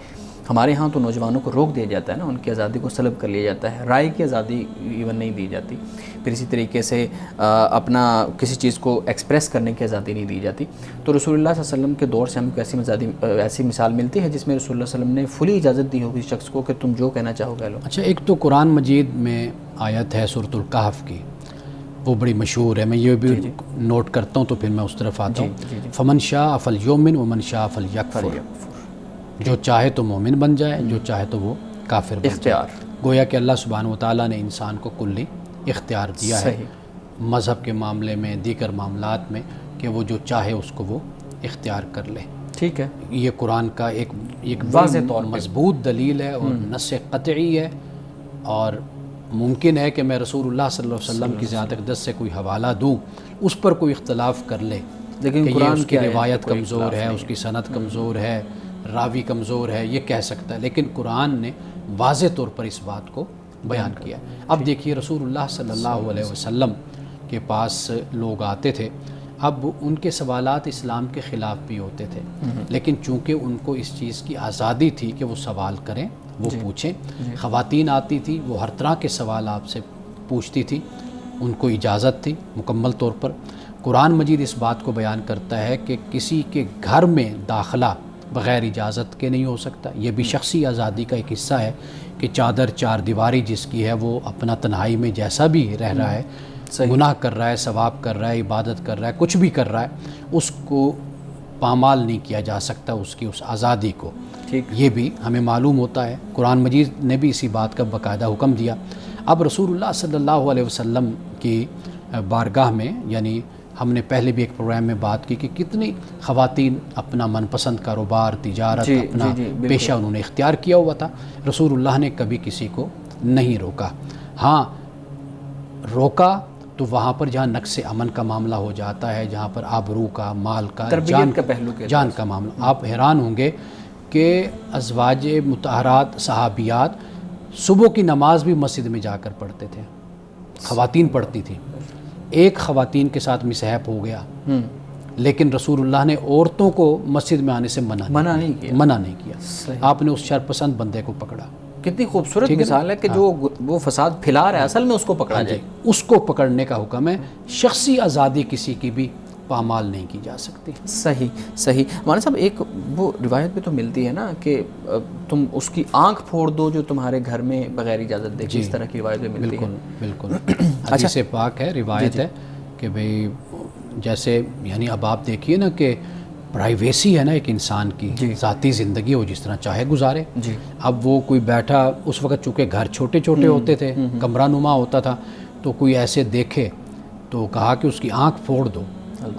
ہمارے ہاں تو نوجوانوں کو روک دیا جاتا ہے نا، ان کی آزادی کو سلب کر لیا جاتا ہے، رائے کی آزادی ایون نہیں دی جاتی، پھر اسی طریقے سے اپنا کسی چیز کو ایکسپریس کرنے کی آزادی نہیں دی جاتی۔ تو رسول اللہ صلی اللہ علیہ وسلم کے دور سے ہمیں کوئی ایسی مثال ملتی ہے جس میں رسول اللہ صلی اللہ علیہ وسلم نے فلی اجازت دی ہو کسی شخص کو کہ تم جو کہنا چاہو کہہ لو؟ اچھا، ایک تو قرآن مجید میں آیت ہے سورۃ الکہف کی، وہ بڑی مشہور ہے، میں یہ بھی نوٹ کرتا ہوں تو پھر میں اس طرف آتا ہوں۔ فمن شاء فلیؤمن ومن شاء فلیکفر، جو چاہے تو مومن بن جائے، جو چاہے تو وہ کافر بن جائے۔ گویا کہ اللہ سبحانہ و تعالیٰ نے انسان کو کلی اختیار دیا ہے، مذہب کے معاملے میں، دیگر معاملات میں، کہ وہ جو چاہے اس کو وہ اختیار کر لے. ٹھیک ہے. یہ قرآن کا ایک واضح طور پہ مضبوط دلیل ہے اور نص قطعی ہے، اور ممکن ہے کہ میں رسول اللہ صلی اللہ علیہ وسلم کی ذات اقدس سے کوئی حوالہ دوں، اس پر کوئی اختلاف کر لے، لیکن کہ یہ قرآن اس کی کیا ہے؟ روایت کوئی کمزور اختلاف ہے، نہیں اس کی سند کمزور ہے، راوی کمزور ہے، یہ کہہ سکتا ہے، لیکن قرآن نے واضح طور پر اس بات کو بیان کیا. اب دیکھیے رسول اللہ صلی اللہ علیہ وسلم کے پاس لوگ آتے تھے، اب ان کے سوالات اسلام کے خلاف بھی ہوتے تھے، لیکن چونکہ ان کو اس چیز کی آزادی تھی کہ وہ سوال کریں، وہ پوچھیں. خواتین آتی تھی، وہ ہر طرح کے سوال آپ سے پوچھتی تھی، ان کو اجازت تھی مکمل طور پر. قرآن مجید اس بات کو بیان کرتا ہے کہ کسی کے گھر میں داخلہ بغیر اجازت کے نہیں ہو سکتا. یہ بھی شخصی آزادی کا ایک حصہ ہے کہ چادر چار دیواری جس کی ہے وہ اپنا تنہائی میں جیسا بھی رہ رہا ہے، گناہ کر رہا ہے، ثواب کر رہا ہے، عبادت کر رہا ہے، کچھ بھی کر رہا ہے، اس کو پامال نہیں کیا جا سکتا اس کی اس آزادی کو. یہ بھی ہمیں معلوم ہوتا ہے، قرآن مجید نے بھی اسی بات کا باقاعدہ حکم دیا. اب رسول اللہ صلی اللہ علیہ وسلم کی بارگاہ میں، یعنی ہم نے پہلے بھی ایک پروگرام میں بات کی کہ کتنی خواتین اپنا من پسند کاروبار، تجارت، اپنا پیشہ انہوں نے اختیار کیا ہوا تھا. رسول اللہ نے کبھی کسی کو نہیں روکا. ہاں روکا تو وہاں پر جہاں نقص امن کا معاملہ ہو جاتا ہے، جہاں پر آبرو کا، مال کا، جان کا معاملہ. آپ حیران ہوں گے کہ ازواج مطہرات صحابیات صبح کی نماز بھی مسجد میں جا کر پڑھتے تھے، خواتین پڑھتی تھیں. ایک خواتین کے ساتھ مصحف ہو گیا، لیکن رسول اللہ نے عورتوں کو مسجد میں آنے سے منع نہیں کیا. آپ نے اس شرپسند بندے کو پکڑا. کتنی خوبصورت مثال ہے کہ جو وہ فساد پھیلا رہا ہے اصل میں اس کو پکڑا جائے. اس کو پکڑنے کا حکم ہے. شخصی آزادی کسی کی بھی پامال نہیں کی جا سکتی. صحیح. مولانا صاحب ایک وہ روایت بھی تو ملتی ہے نا کہ تم اس کی آنکھ پھوڑ دو جو تمہارے گھر میں بغیر اجازت دے. اس طرح کی روایت بھی ملتی ہے. بالکل حدیث پاک ہے، روایت ہے کہ بھئی جیسے یعنی اب آپ دیکھیے نا کہ پرائیویسی ہے نا ایک انسان کی، ذاتی زندگی وہ جس طرح چاہے گزارے. اب وہ کوئی بیٹھا، اس وقت چونکہ گھر چھوٹے چھوٹے ہوتے تھے، کمرہ نما ہوتا تھا، تو کوئی ایسے دیکھے تو کہا کہ اس کی آنکھ پھوڑ دو،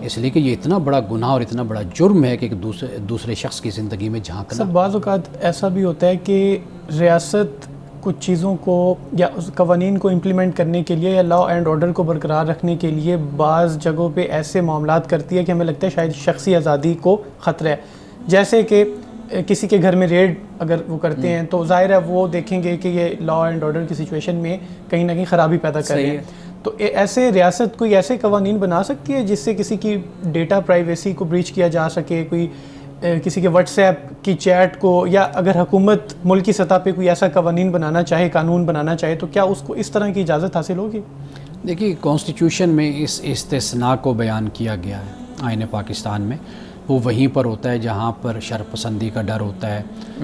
اس لیے کہ یہ اتنا بڑا گناہ اور اتنا بڑا جرم ہے کہ ایک دوسرے شخص کی زندگی میں جھانکنا. سب بعض اوقات ایسا بھی ہوتا ہے کہ ریاست کچھ چیزوں کو یا اس قوانین کو امپلیمنٹ کرنے کے لیے یا لا اینڈ آرڈر کو برقرار رکھنے کے لیے بعض جگہوں پہ ایسے معاملات کرتی ہے کہ ہمیں لگتا ہے شاید شخصی آزادی کو خطرہ ہے. جیسے کہ کسی کے گھر میں ریڈ اگر وہ کرتے ہیں تو ظاہر ہے وہ دیکھیں گے کہ یہ لا اینڈ آرڈر کی سچویشن میں کہیں نہ کہیں خرابی پیدا کر رہے ہیں. تو ایسے ریاست کوئی ایسے قوانین بنا سکتی ہے جس سے کسی کی ڈیٹا پرائیویسی کو بریچ کیا جا سکے، کوئی کسی کے واٹس ایپ کی چیٹ کو، یا اگر حکومت ملکی سطح پہ کوئی ایسا قوانین بنانا چاہے، قانون بنانا چاہے، تو کیا اس کو اس طرح کی اجازت حاصل ہوگی؟ دیکھیے کانسٹیٹیوشن میں اس استثناء کو بیان کیا گیا ہے آئین پاکستان میں. وہ وہیں پر ہوتا ہے جہاں پر شرپسندی کا ڈر ہوتا ہے.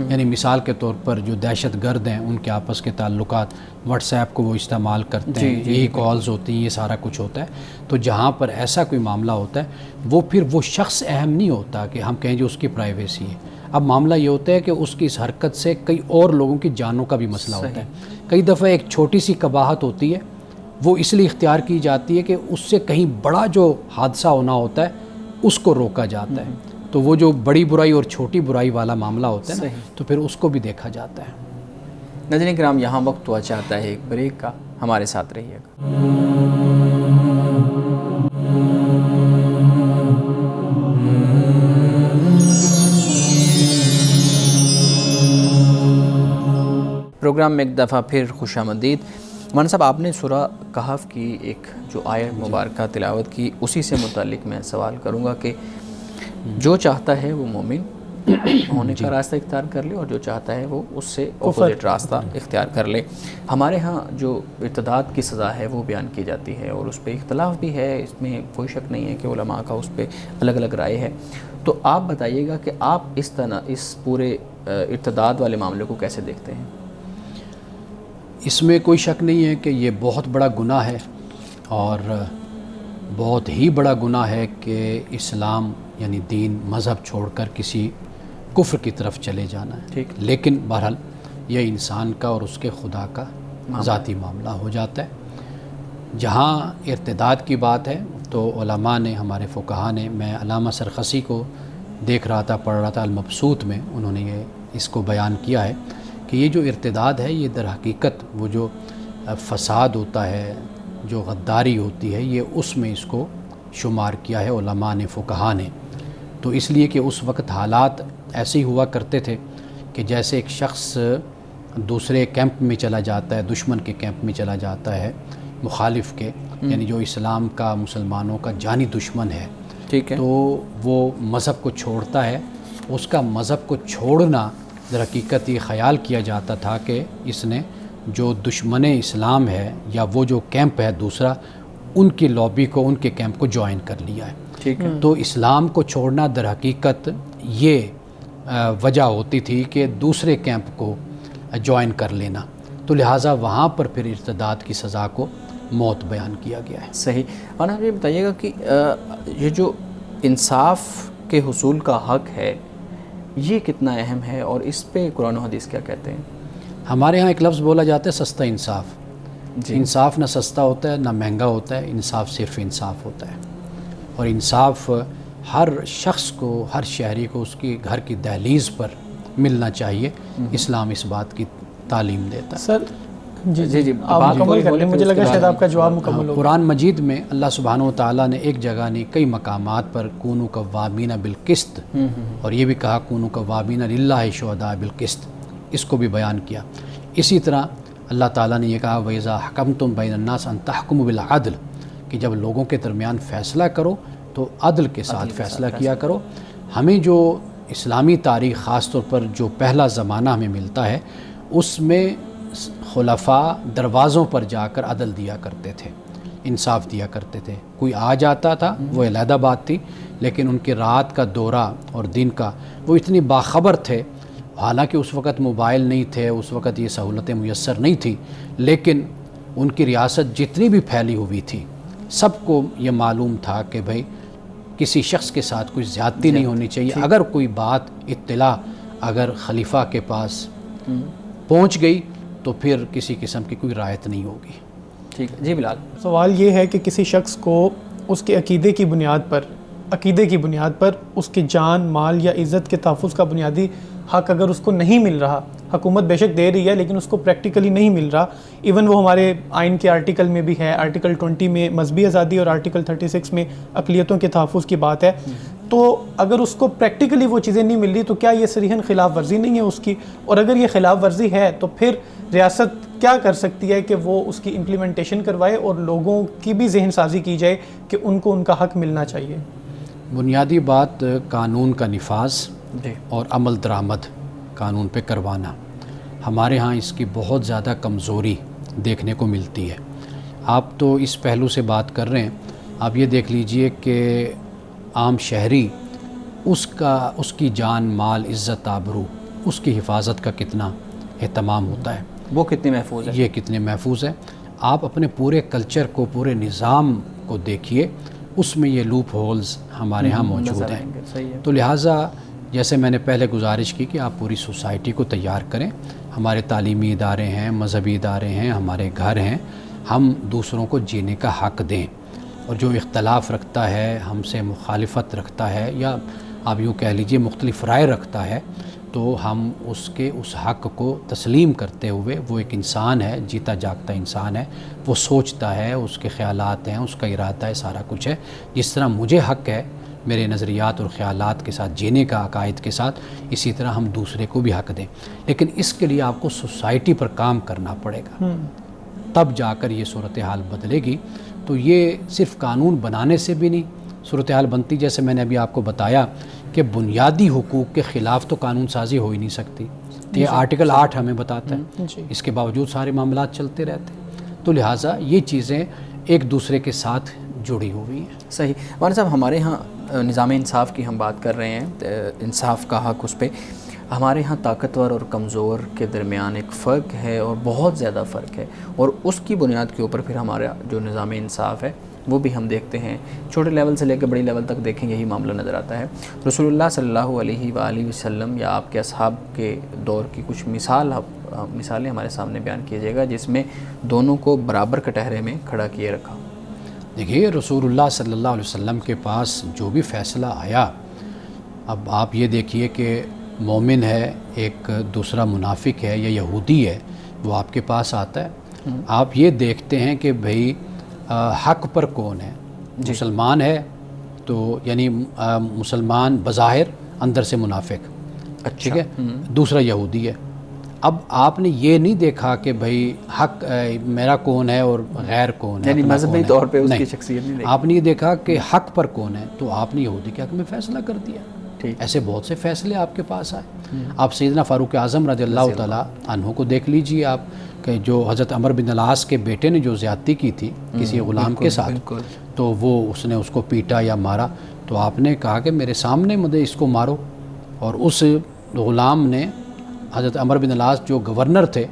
یعنی مثال کے طور پر جو دہشت گرد ہیں ان کے آپس کے تعلقات، واٹس ایپ کو وہ استعمال کرتے ہیں، یہی کالز ہوتی ہیں، یہ سارا کچھ ہوتا ہے. تو جہاں پر ایسا کوئی معاملہ ہوتا ہے وہ پھر وہ شخص اہم نہیں ہوتا کہ ہم کہیں جو اس کی پرائیویسی ہے. اب معاملہ یہ ہوتا ہے کہ اس کی اس حرکت سے کئی اور لوگوں کی جانوں کا بھی مسئلہ ہوتا ہے. کئی دفعہ ایک چھوٹی سی قباحت ہوتی ہے وہ اس لیے اختیار کی جاتی ہے کہ اس سے کہیں بڑا جو حادثہ ہونا ہوتا ہے اس کو روکا جاتا ہے. تو وہ جو بڑی برائی اور چھوٹی برائی والا معاملہ ہوتا ہے نا، تو پھر اس کو بھی دیکھا جاتا ہے. ناظرین کرام یہاں وقت ہوا چاہتا ہے ایک بریک کا، ہمارے ساتھ رہیے گا. پروگرام میں ایک دفعہ پھر خوش آمدید. مولانا صاحب آپ نے سورہ کہف کی ایک جو آیت مبارکہ تلاوت کی، اسی سے متعلق میں سوال کروں گا کہ جو چاہتا ہے وہ مومن ہونے کا راستہ اختیار کر لے اور جو چاہتا ہے وہ اس سے اپوزٹ راستہ اختیار کر لے. ہمارے ہاں جو ارتداد کی سزا ہے وہ بیان کی جاتی ہے اور اس پہ اختلاف بھی ہے، اس میں کوئی شک نہیں ہے کہ علماء کا اس پہ الگ الگ رائے ہے. تو آپ بتائیے گا کہ آپ اس پورے ارتداد والے معاملے کو کیسے دیکھتے ہیں؟ اس میں کوئی شک نہیں ہے کہ یہ بہت بڑا گناہ ہے اور بہت ہی بڑا گناہ ہے کہ اسلام یعنی دین مذہب چھوڑ کر کسی کفر کی طرف چلے جانا ہے. لیکن بہرحال یہ انسان کا اور اس کے خدا کا ذاتی معاملہ ہو جاتا ہے. جہاں ارتداد کی بات ہے تو علماء نے، ہمارے فقہا نے، میں علامہ سرخسی کو دیکھ رہا تھا، پڑھ رہا تھا المبسوط میں، انہوں نے اس کو بیان کیا ہے کہ یہ جو ارتداد ہے یہ در حقیقت وہ جو فساد ہوتا ہے، جو غداری ہوتی ہے، یہ اس میں اس کو شمار کیا ہے علماء نے، فقہا نے. تو اس لیے کہ اس وقت حالات ایسے ہی ہوا کرتے تھے کہ جیسے ایک شخص دوسرے کیمپ میں چلا جاتا ہے، دشمن کے کیمپ میں چلا جاتا ہے، مخالف کے، یعنی جو اسلام کا، مسلمانوں کا جانی دشمن ہے، ٹھیک ہے، تو وہ مذہب کو چھوڑتا ہے. اس کا مذہب کو چھوڑنا در حقیقت یہ خیال کیا جاتا تھا کہ اس نے جو دشمن اسلام ہے یا وہ جو کیمپ ہے دوسرا، ان کی لابی کو، ان کے کیمپ کو جوائن کر لیا ہے. ٹھیک ہے. تو اسلام کو چھوڑنا در حقیقت یہ وجہ ہوتی تھی کہ دوسرے کیمپ کو جوائن کر لینا. تو لہٰذا وہاں پر پھر ارتداد کی سزا کو موت بیان کیا گیا ہے. صحیح. اور آپ یہ بتائیے گا کہ یہ جو انصاف کے حصول کا حق ہے یہ کتنا اہم ہے، اور اس پہ قرآن و حدیث کیا کہتے ہیں؟ ہمارے ہاں ایک لفظ بولا جاتا ہے سستا انصاف. جی. انصاف نہ سستا ہوتا ہے نہ مہنگا ہوتا ہے، انصاف صرف انصاف ہوتا ہے. اور انصاف ہر شخص کو، ہر شہری کو اس کی گھر کی دہلیز پر ملنا چاہیے. اسلام اس بات کی تعلیم دیتا ہے. سر جی آپ مکمل کر لیں، مجھے لگا شاید آپ کا جواب مکمل ہو. قرآن مجید میں اللہ سبحانہ و تعالیٰ نے ایک جگہ نہیں، کئی مقامات پر کونوا قوامین بالقسط، اور یہ بھی کہا کونوا قوامین للہ شہداء بالقسط، اس کو بھی بیان کیا. اسی طرح اللہ تعالیٰ نے یہ کہا وَإِذَا حَكَمْتُمْ بَيْنَ النَّاسِ أَن تَحْكُمُوا بِالْعَدْلِ، کہ جب لوگوں کے درمیان فیصلہ کرو تو عدل کے ساتھ فیصلہ کیا کرو. ہمیں جو اسلامی تاریخ خاص طور پر جو پہلا زمانہ ہمیں ملتا ہے، اس میں خلفاء دروازوں پر جا کر عدل دیا کرتے تھے، انصاف دیا کرتے تھے. کوئی آ جاتا تھا وہ علیحدہ بات تھی، لیکن ان کے رات کا دورہ اور دن کا وہ اتنی باخبر تھے. حالانکہ اس وقت موبائل نہیں تھے، اس وقت یہ سہولتیں میسر نہیں تھیں، لیکن ان کی ریاست جتنی بھی پھیلی ہوئی تھی سب کو یہ معلوم تھا کہ بھئی کسی شخص کے ساتھ کوئی زیادتی نہیں ہونی چاہیے. اگر کوئی بات، اطلاع اگر خلیفہ کے پاس پہنچ گئی تو پھر کسی قسم کی کوئی رعایت نہیں ہوگی. ٹھیک ہے. جی بلال. سوال یہ ہے کہ کسی شخص کو اس کے عقیدے کی بنیاد پر اس کے جان، مال یا عزت کے تحفظ کا بنیادی حق اگر اس کو نہیں مل رہا، حکومت بے شک دے رہی ہے لیکن اس کو پریکٹیکلی نہیں مل رہا، ایون وہ ہمارے آئین کے آرٹیکل میں بھی ہے، آرٹیکل 20 میں مذہبی آزادی اور آرٹیکل 36 میں اقلیتوں کے تحفظ کی بات ہے، تو اگر اس کو پریکٹیکلی وہ چیزیں نہیں مل رہی تو کیا یہ صریحاً خلاف ورزی نہیں ہے اس کی؟ اور اگر یہ خلاف ورزی ہے تو پھر ریاست کیا کر سکتی ہے کہ وہ اس کی امپلیمنٹیشن کروائے اور لوگوں کی بھی ذہن سازی کی جائے کہ ان کو ان کا حق ملنا چاہیے؟ بنیادی بات قانون کا نفاذ اور عمل درآمد قانون پہ کروانا. ہمارے ہاں اس کی بہت زیادہ کمزوری دیکھنے کو ملتی ہے. آپ تو اس پہلو سے بات کر رہے ہیں، آپ یہ دیکھ لیجئے کہ عام شہری اس کی جان، مال، عزت، آبرو، اس کی حفاظت کا کتنا اہتمام ہوتا ہے، وہ کتنی محفوظ ہے، یہ کتنے محفوظ ہے. آپ اپنے پورے کلچر کو، پورے نظام کو دیکھیے، اس میں یہ لوپ ہولز ہمارے ہاں موجود ہیں. تو لہٰذا جیسے میں نے پہلے گزارش کی کہ آپ پوری سوسائٹی کو تیار کریں. ہمارے تعلیمی ادارے ہیں، مذہبی ادارے ہیں، ہمارے گھر ہیں، ہم دوسروں کو جینے کا حق دیں. اور جو اختلاف رکھتا ہے، ہم سے مخالفت رکھتا ہے، یا آپ یوں کہہ لیجئے مختلف رائے رکھتا ہے، تو ہم اس حق کو تسلیم کرتے ہوئے، وہ ایک انسان ہے، جیتا جاگتا انسان ہے، وہ سوچتا ہے، اس کے خیالات ہیں، اس کا ارادہ ہے، سارا کچھ ہے. جس طرح مجھے حق ہے میرے نظریات اور خیالات کے ساتھ جینے کا، عقائد کے ساتھ، اسی طرح ہم دوسرے کو بھی حق دیں. لیکن اس کے لیے آپ کو سوسائٹی پر کام کرنا پڑے گا، تب جا کر یہ صورتحال بدلے گی. تو یہ صرف قانون بنانے سے بھی نہیں صورتحال بنتی. جیسے میں نے ابھی آپ کو بتایا کہ بنیادی حقوق کے خلاف تو قانون سازی ہو ہی نہیں سکتی. یہ آرٹیکل 8 ہمیں بتاتا ہے. اس کے باوجود سارے معاملات چلتے رہتے ہیں. تو لہٰذا یہ چیزیں ایک دوسرے کے ساتھ جڑی ہوئی ہیں. صحیح. مولانا صاحب، ہمارے ہاں نظام انصاف کی ہم بات کر رہے ہیں، انصاف کا حق، اس پہ ہمارے ہاں طاقتور اور کمزور کے درمیان ایک فرق ہے، اور بہت زیادہ فرق ہے، اور اس کی بنیاد کے اوپر پھر ہمارا جو نظام انصاف ہے وہ بھی ہم دیکھتے ہیں. چھوٹے لیول سے لے کے بڑی لیول تک دیکھیں یہی معاملہ نظر آتا ہے. رسول اللہ صلی اللہ علیہ وآلہ وسلم یا آپ کے اصحاب کے دور کی کچھ مثالیں ہمارے سامنے بیان کیجیے گا جس میں دونوں کو برابر کٹہرے میں کھڑا کیے رکھا. دیکھیے رسول اللہ صلی اللہ علیہ وسلم کے پاس جو بھی فیصلہ آیا، اب آپ یہ دیکھیے کہ مومن ہے، ایک دوسرا منافق ہے یا یہودی ہے، وہ آپ کے پاس آتا ہے، آپ یہ دیکھتے ہیں کہ بھئی حق پر کون ہے. مسلمان ہے تو یعنی مسلمان بظاہر، اندر سے منافق، ٹھیک ہے، دوسرا یہودی ہے. اب آپ نے یہ نہیں دیکھا کہ بھئی حق میرا کون ہے اور غیر کون ہے، یعنی اپنا مذہبی کون ہے. طور پہ اس کی نہیں، شخصیت نہیں دیکھی. آپ نے یہ دیکھا کہ حق پر کون ہے، تو آپ نے یہودی کے حق میں فیصلہ کر دیا. ایسے بہت سے فیصلے آپ کے پاس آئے. آپ سیدنا فاروق اعظم رضی اللہ تعالیٰ عنہ کو دیکھ لیجئے آپ، کہ جو حضرت عمر بن العاص کے بیٹے نے جو زیادتی کی تھی کسی غلام کے ساتھ، تو وہ اس نے اس کو پیٹا یا مارا، تو آپ نے کہا کہ میرے سامنے مجھے اس کو مارو. اور اس غلام نے حضرت عمر بن العاص جو گورنر تھے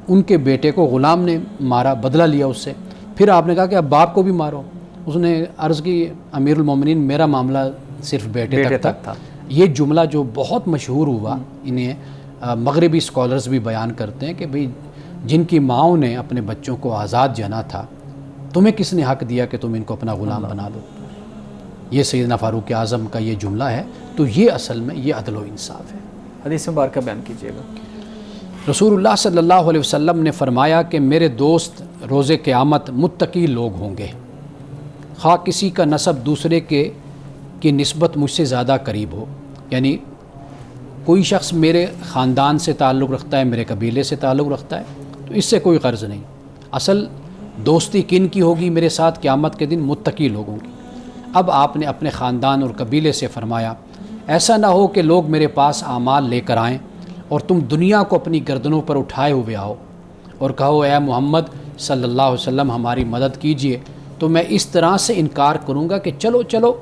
ان کے بیٹے کو غلام نے مارا، بدلہ لیا اس سے. پھر آپ نے کہا کہ اب باپ کو بھی مارو. اس نے عرض کی امیر المومنین میرا معاملہ صرف بیٹے تک تھا. یہ جملہ جو بہت مشہور ہوا، انہیں مغربی اسکالرز بھی بیان کرتے ہیں کہ بھئی جن کی ماؤں نے اپنے بچوں کو آزاد جانا تھا، تمہیں کس نے حق دیا کہ تم ان کو اپنا غلام بنا لو. یہ سیدنا فاروق اعظم کا یہ جملہ ہے. تو یہ اصل میں یہ عدل و انصاف ہے. حدیث مبارکہ بیان کیجیے گا. رسول اللہ صلی اللہ علیہ وسلم نے فرمایا کہ میرے دوست روز قیامت متقی لوگ ہوں گے، خواہ کسی کا نسب دوسرے کی نسبت مجھ سے زیادہ قریب ہو. یعنی کوئی شخص میرے خاندان سے تعلق رکھتا ہے، میرے قبیلے سے تعلق رکھتا ہے، تو اس سے کوئی غرض نہیں. اصل دوستی کن کی ہوگی میرے ساتھ قیامت کے دن؟ متقی لوگوں کی. اب آپ نے اپنے خاندان اور قبیلے سے فرمایا ایسا نہ ہو کہ لوگ میرے پاس اعمال لے کر آئیں اور تم دنیا کو اپنی گردنوں پر اٹھائے ہوئے آؤ اور کہو اے محمد صلی اللہ علیہ وسلم ہماری مدد کیجئے، تو میں اس طرح سے انکار کروں گا کہ چلو چلو.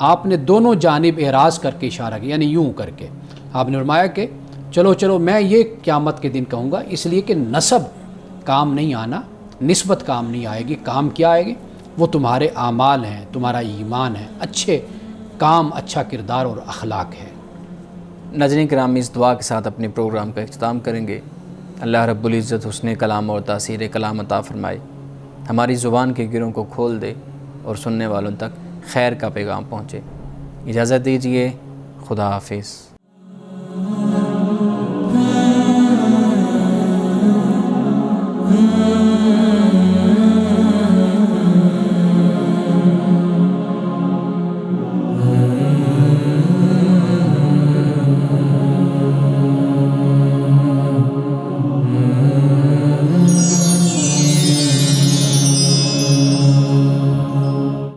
آپ نے دونوں جانب اعراض کر کے اشارہ کیا، یعنی یوں کر کے آپ نے فرمایا کہ چلو چلو. میں یہ قیامت کے دن کہوں گا، اس لیے کہ نسب کام نہیں آنا، نسبت کام نہیں آئے گی. کام کیا آئے گی؟ وہ تمہارے اعمال ہیں، تمہارا ایمان ہے، اچھے کام، اچھا کردار اور اخلاق ہے. ناظرین کرام، اس دعا کے ساتھ اپنے پروگرام کا اختتام کریں گے. اللہ رب العزت حسن کلام اور تاثیر کلام عطا فرمائے، ہماری زبان کے گروں کو کھول دے اور سننے والوں تک خیر کا پیغام پہنچے. اجازت دیجیے، خدا حافظ.